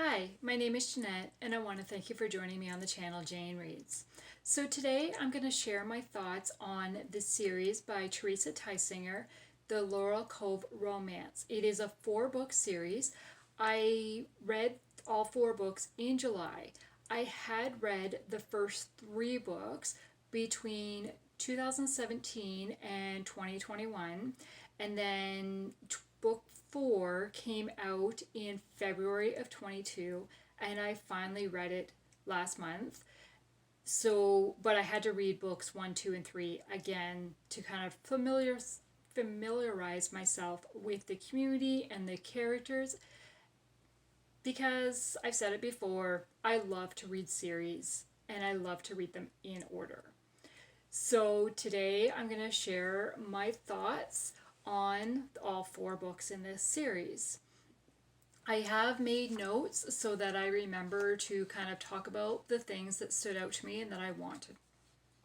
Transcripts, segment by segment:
Hi, my name is Jeanette, and I want to thank you for joining me on the channel Jane Reads. So today I'm going to share my thoughts on the series by Teresa Tysinger, the Laurel Cove Romance. It is a 4-book series. I read all 4 books in July. I had read the first 3 books between 2017 and 2021, and then book 4 came out in February of 22, and I finally read it last month. So, but I had to read books 1, 2, and 3 again to kind of familiarize myself with the community and the characters, because I've said it before, I love to read series and I love to read them in order. So today I'm going to share my thoughts on all 4 books in this series. I have made notes so that I remember to kind of talk about the things that stood out to me and that I wanted.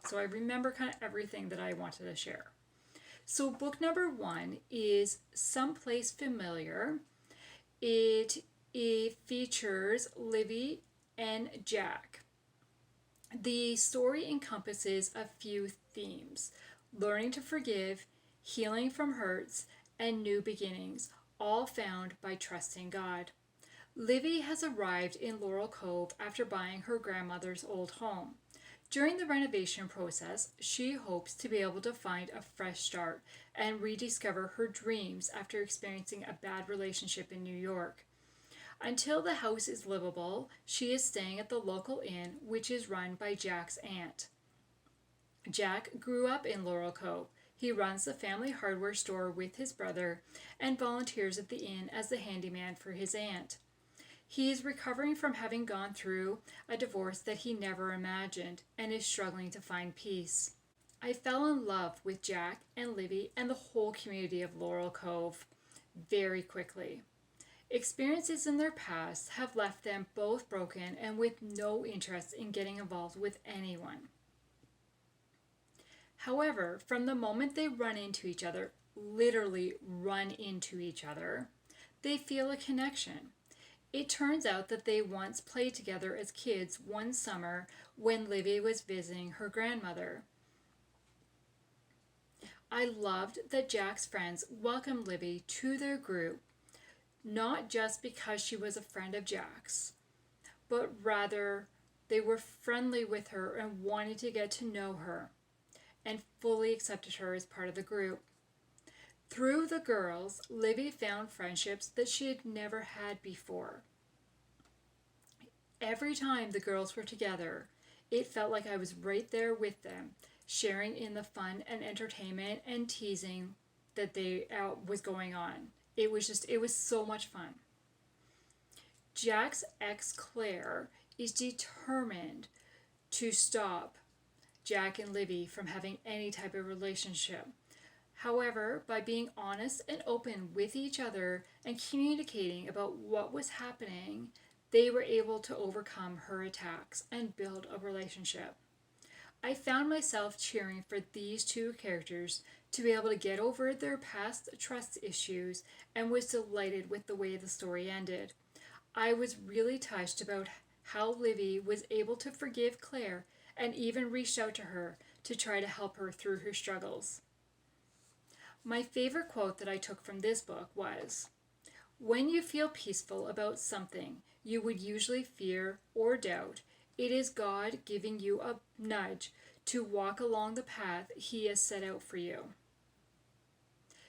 So I remember kind of everything that I wanted to share. So book number 1 is Someplace Familiar. It features Livy and Jack. The story encompasses a few themes: learning to forgive, healing from hurts, and new beginnings, all found by trusting God. Livy has arrived in Laurel Cove after buying her grandmother's old home. During the renovation process, she hopes to be able to find a fresh start and rediscover her dreams after experiencing a bad relationship in New York. Until the house is livable, she is staying at the local inn, which is run by Jack's aunt. Jack grew up in Laurel Cove. He runs the family hardware store with his brother and volunteers at the inn as the handyman for his aunt. He is recovering from having gone through a divorce that he never imagined and is struggling to find peace. I fell in love with Jack and Livy and the whole community of Laurel Cove very quickly. Experiences in their past have left them both broken and with no interest in getting involved with anyone. However, from the moment they run into each other, literally run into each other, they feel a connection. It turns out that they once played together as kids one summer when Livy was visiting her grandmother. I loved that Jack's friends welcomed Livy to their group, not just because she was a friend of Jack's, but rather they were friendly with her and wanted to get to know her and fully accepted her as part of the group. Through the girls, Livy found friendships that she had never had before. Every time the girls were together, it felt like I was right there with them, sharing in the fun and entertainment and teasing that was going on. It was so much fun. Jack's ex Claire is determined to stop Jack and Livy from having any type of relationship. However, by being honest and open with each other and communicating about what was happening, they were able to overcome her attacks and build a relationship. I found myself cheering for these 2 characters to be able to get over their past trust issues and was delighted with the way the story ended. I was really touched about how Livy was able to forgive Claire and even reached out to her to try to help her through her struggles. My favorite quote that I took from this book was, "When you feel peaceful about something you would usually fear or doubt, it is God giving you a nudge to walk along the path He has set out for you."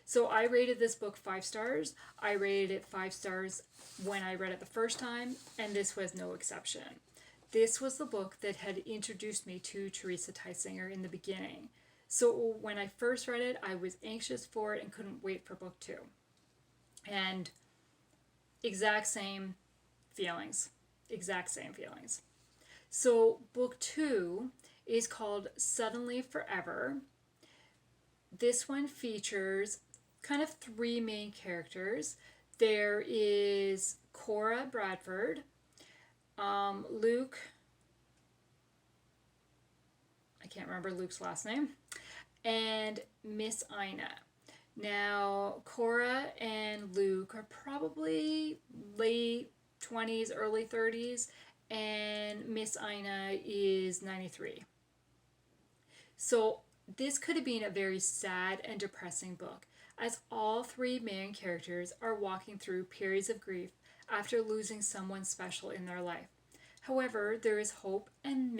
So I rated this book 5 stars. I rated it 5 stars when I read it the first time, and this was no exception. This was the book that had introduced me to Teresa Tysinger in the beginning. So when I first read it, I was anxious for it and couldn't wait for book 2. And exact same feelings. So book 2 is called Suddenly Forever. This one features kind of 3 main characters. There is Cora Bradford, Luke, I can't remember Luke's last name, and Miss Ina. Now, Cora and Luke are probably late 20s, early 30s, and Miss Ina is 93. So this could have been a very sad and depressing book, as all three main characters are walking through periods of grief after losing someone special in their life. However, there is hope and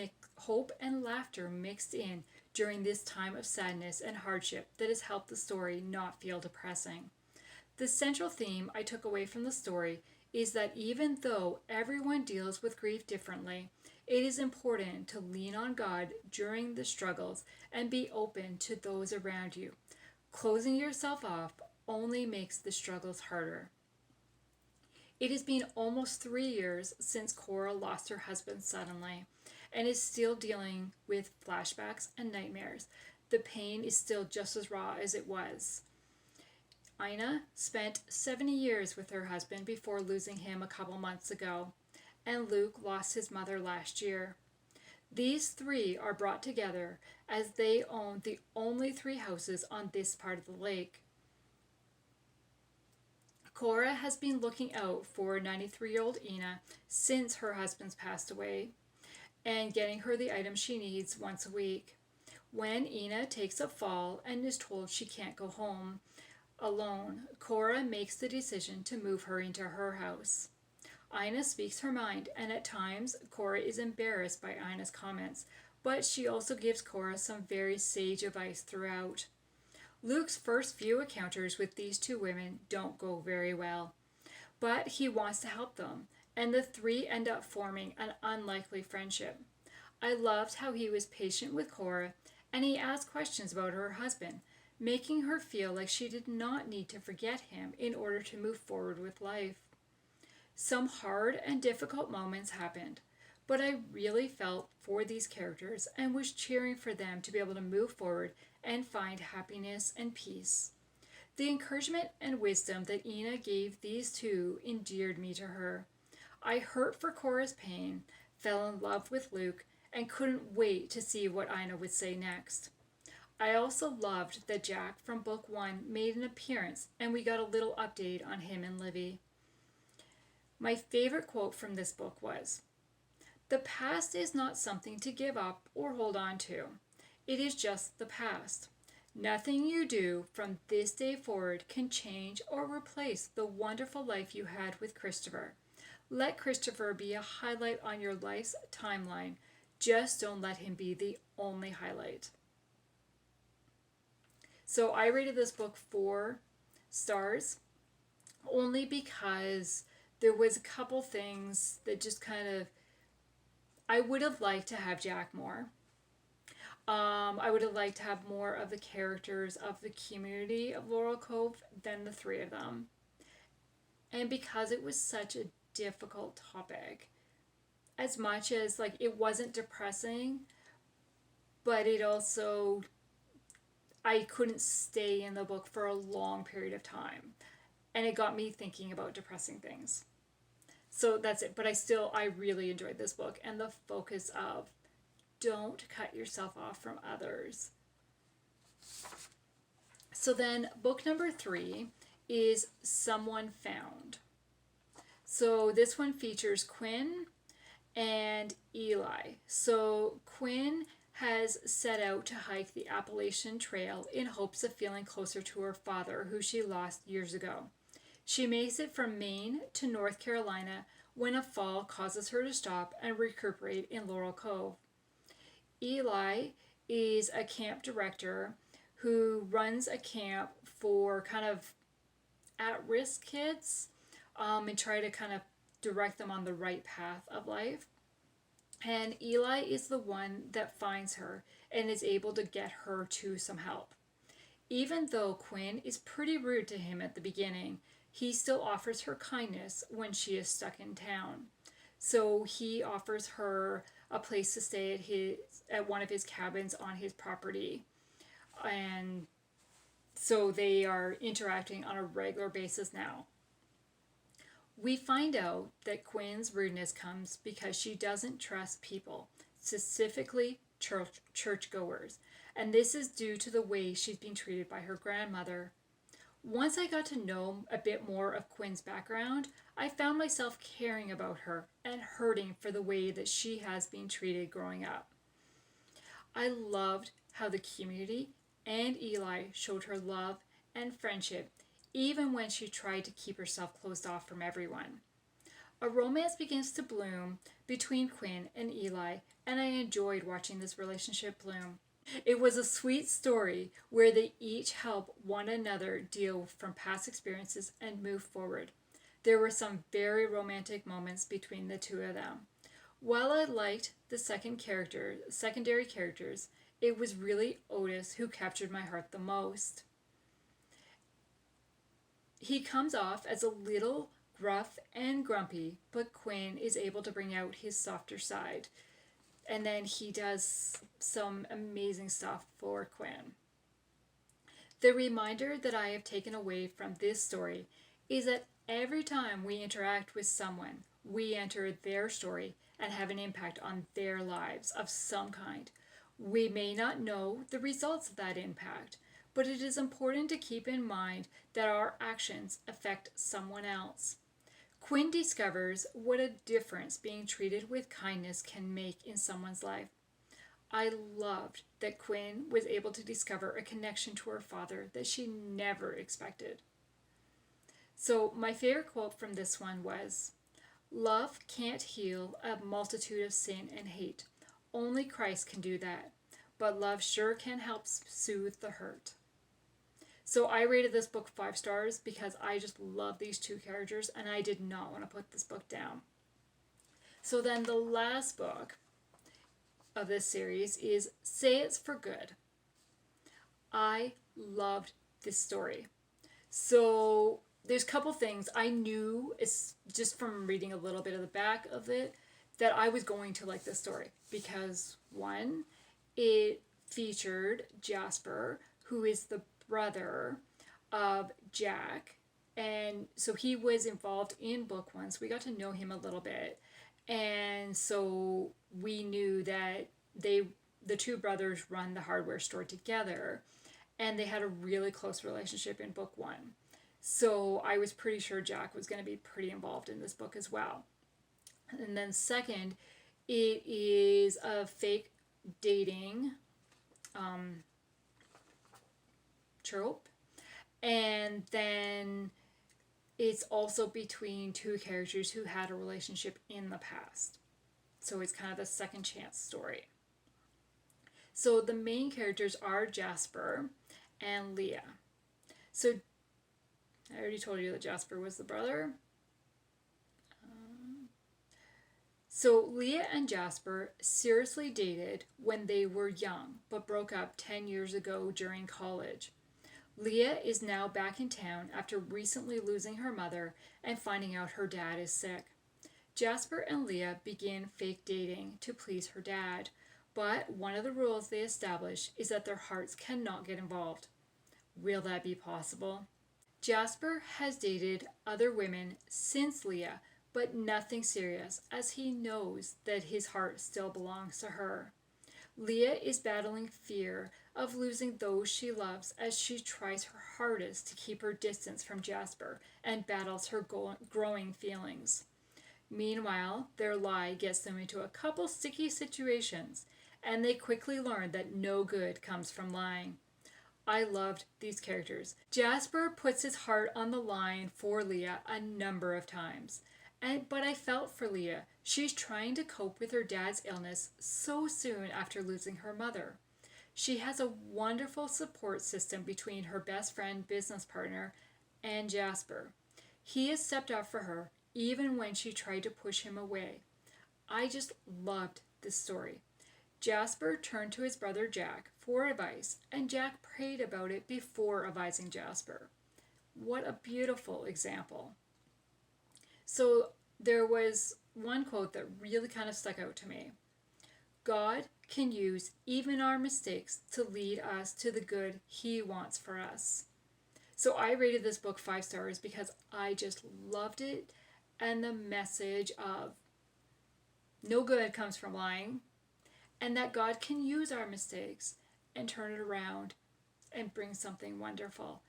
laughter mixed in during this time of sadness and hardship that has helped the story not feel depressing. The central theme I took away from the story is that even though everyone deals with grief differently, it is important to lean on God during the struggles and be open to those around you. Closing yourself off only makes the struggles harder. It has been almost 3 years since Cora lost her husband suddenly and is still dealing with flashbacks and nightmares. The pain is still just as raw as it was. Ina spent 70 years with her husband before losing him a couple months ago, and Luke lost his mother last year. These three are brought together as they own the only 3 houses on this part of the lake. Cora has been looking out for 93-year-old Ina since her husband's passed away and getting her the items she needs once a week. When Ina takes a fall and is told she can't go home alone, Cora makes the decision to move her into her house. Ina speaks her mind, and at times Cora is embarrassed by Ina's comments, but she also gives Cora some very sage advice throughout. Luke's first few encounters with these 2 women don't go very well, but he wants to help them, and the 3 end up forming an unlikely friendship. I loved how he was patient with Cora, and he asked questions about her husband, making her feel like she did not need to forget him in order to move forward with life. Some hard and difficult moments happened, but I really felt for these characters and was cheering for them to be able to move forward and find happiness and peace. The encouragement and wisdom that Ina gave these 2 endeared me to her. I hurt for Cora's pain, fell in love with Luke, and couldn't wait to see what Ina would say next. I also loved that Jack from book 1 made an appearance and we got a little update on him and Livy. My favorite quote from this book was, "The past is not something to give up or hold on to. It is just the past. Nothing you do from this day forward can change or replace the wonderful life you had with Christopher. Let Christopher be a highlight on your life's timeline. Just don't let him be the only highlight." So I rated this book 4 stars, only because there was a couple things that just kind of, I would have liked to have Jack more. I would have liked to have more of the characters of the community of Laurel Cove than the 3 of them. And because it was such a difficult topic, as much as like it wasn't depressing, but it also, I couldn't stay in the book for a long period of time. And it got me thinking about depressing things. So that's it. But I really enjoyed this book and the focus of don't cut yourself off from others. So then book number 3 is Someone Found. So this one features Quinn and Eli. So Quinn has set out to hike the Appalachian Trail in hopes of feeling closer to her father, who she lost years ago. She makes it from Maine to North Carolina when a fall causes her to stop and recuperate in Laurel Cove. Eli is a camp director who runs a camp for kind of at-risk kids and try to kind of direct them on the right path of life. And Eli is the one that finds her and is able to get her to some help. Even though Quinn is pretty rude to him at the beginning, he still offers her kindness when she is stuck in town. So he offers her a place to stay at one of his cabins on his property. And so they are interacting on a regular basis now. We find out that Quinn's rudeness comes because she doesn't trust people, specifically churchgoers, and this is due to the way she's been treated by her grandmother. Once I got to know a bit more of Quinn's background, I found myself caring about her and hurting for the way that she has been treated growing up. I loved how the community and Eli showed her love and friendship, even when she tried to keep herself closed off from everyone. A romance begins to bloom between Quinn and Eli, and I enjoyed watching this relationship bloom. It was a sweet story where they each help one another deal from past experiences and move forward. There were some very romantic moments between the two of them. While I liked the secondary characters, it was really Otis who captured my heart the most. He comes off as a little gruff and grumpy, but Quinn is able to bring out his softer side. And then he does some amazing stuff for Quinn. The reminder that I have taken away from this story is that every time we interact with someone, we enter their story and have an impact on their lives of some kind. We may not know the results of that impact, but it is important to keep in mind that our actions affect someone else. Quinn discovers what a difference being treated with kindness can make in someone's life. I loved that Quinn was able to discover a connection to her father that she never expected. So, my favorite quote from this one was, "Love can't heal a multitude of sin and hate. Only Christ can do that. But love sure can help soothe the hurt." So I rated this book 5 stars because I just love these two characters and I did not want to put this book down. So then the last book of this series is Say It's for Good. I loved this story. So there's a couple things I knew, it's just from reading a little bit of the back of it, that I was going to like this story because one, it featured Jasper, who is the brother of Jack, and so he was involved in book one, so we got to know him a little bit, and so we knew that the two brothers run the hardware store together, and they had a really close relationship in book one. So I was pretty sure Jack was going to be pretty involved in this book as well. And then second, it is a fake dating trope, and then it's also between two characters who had a relationship in the past, so it's kind of a second chance story. So the main characters are Jasper and Leah. So I already told you that Jasper was the brother. So Leah and Jasper seriously dated when they were young, but broke up 10 years ago during college. Leah is now back in town after recently losing her mother and finding out her dad is sick. Jasper and Leah begin fake dating to please her dad, but one of the rules they establish is that their hearts cannot get involved. Will that be possible? Jasper has dated other women since Leah, but nothing serious, as he knows that his heart still belongs to her. Leah is battling fear of losing those she loves as she tries her hardest to keep her distance from Jasper and battles her growing feelings. Meanwhile, their lie gets them into a couple sticky situations, and they quickly learn that no good comes from lying. I loved these characters. Jasper puts his heart on the line for Leah a number of times. But I felt for Leah. She's trying to cope with her dad's illness so soon after losing her mother. She has a wonderful support system between her best friend, business partner, and Jasper. He has stepped up for her even when she tried to push him away. I just loved this story. Jasper turned to his brother Jack for advice, and Jack prayed about it before advising Jasper. What a beautiful example. So there was one quote that really kind of stuck out to me. God can use even our mistakes to lead us to the good He wants for us. So I rated this book 5 stars because I just loved it, and the message of no good comes from lying, and that God can use our mistakes and turn it around and bring something wonderful.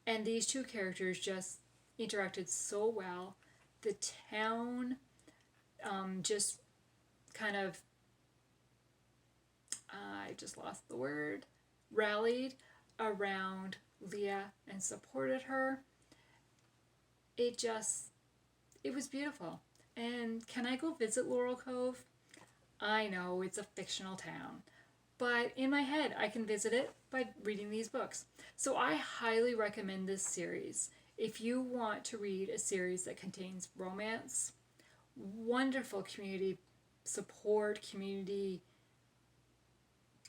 And these two characters just interacted so well. The town just kind of, I just lost the word, rallied around Leah and supported her. It was beautiful. And can I go visit Laurel Cove? I know it's a fictional town, but in my head I can visit it by reading these books. So I highly recommend this series. If you want to read a series that contains romance, wonderful community support, community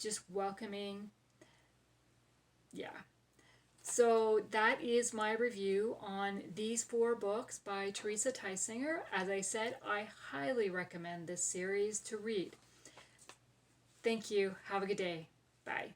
just welcoming, yeah. So that is my review on these 4 books by Teresa Tysinger. As I said, I highly recommend this series to read. Thank you. Have a good day. Bye.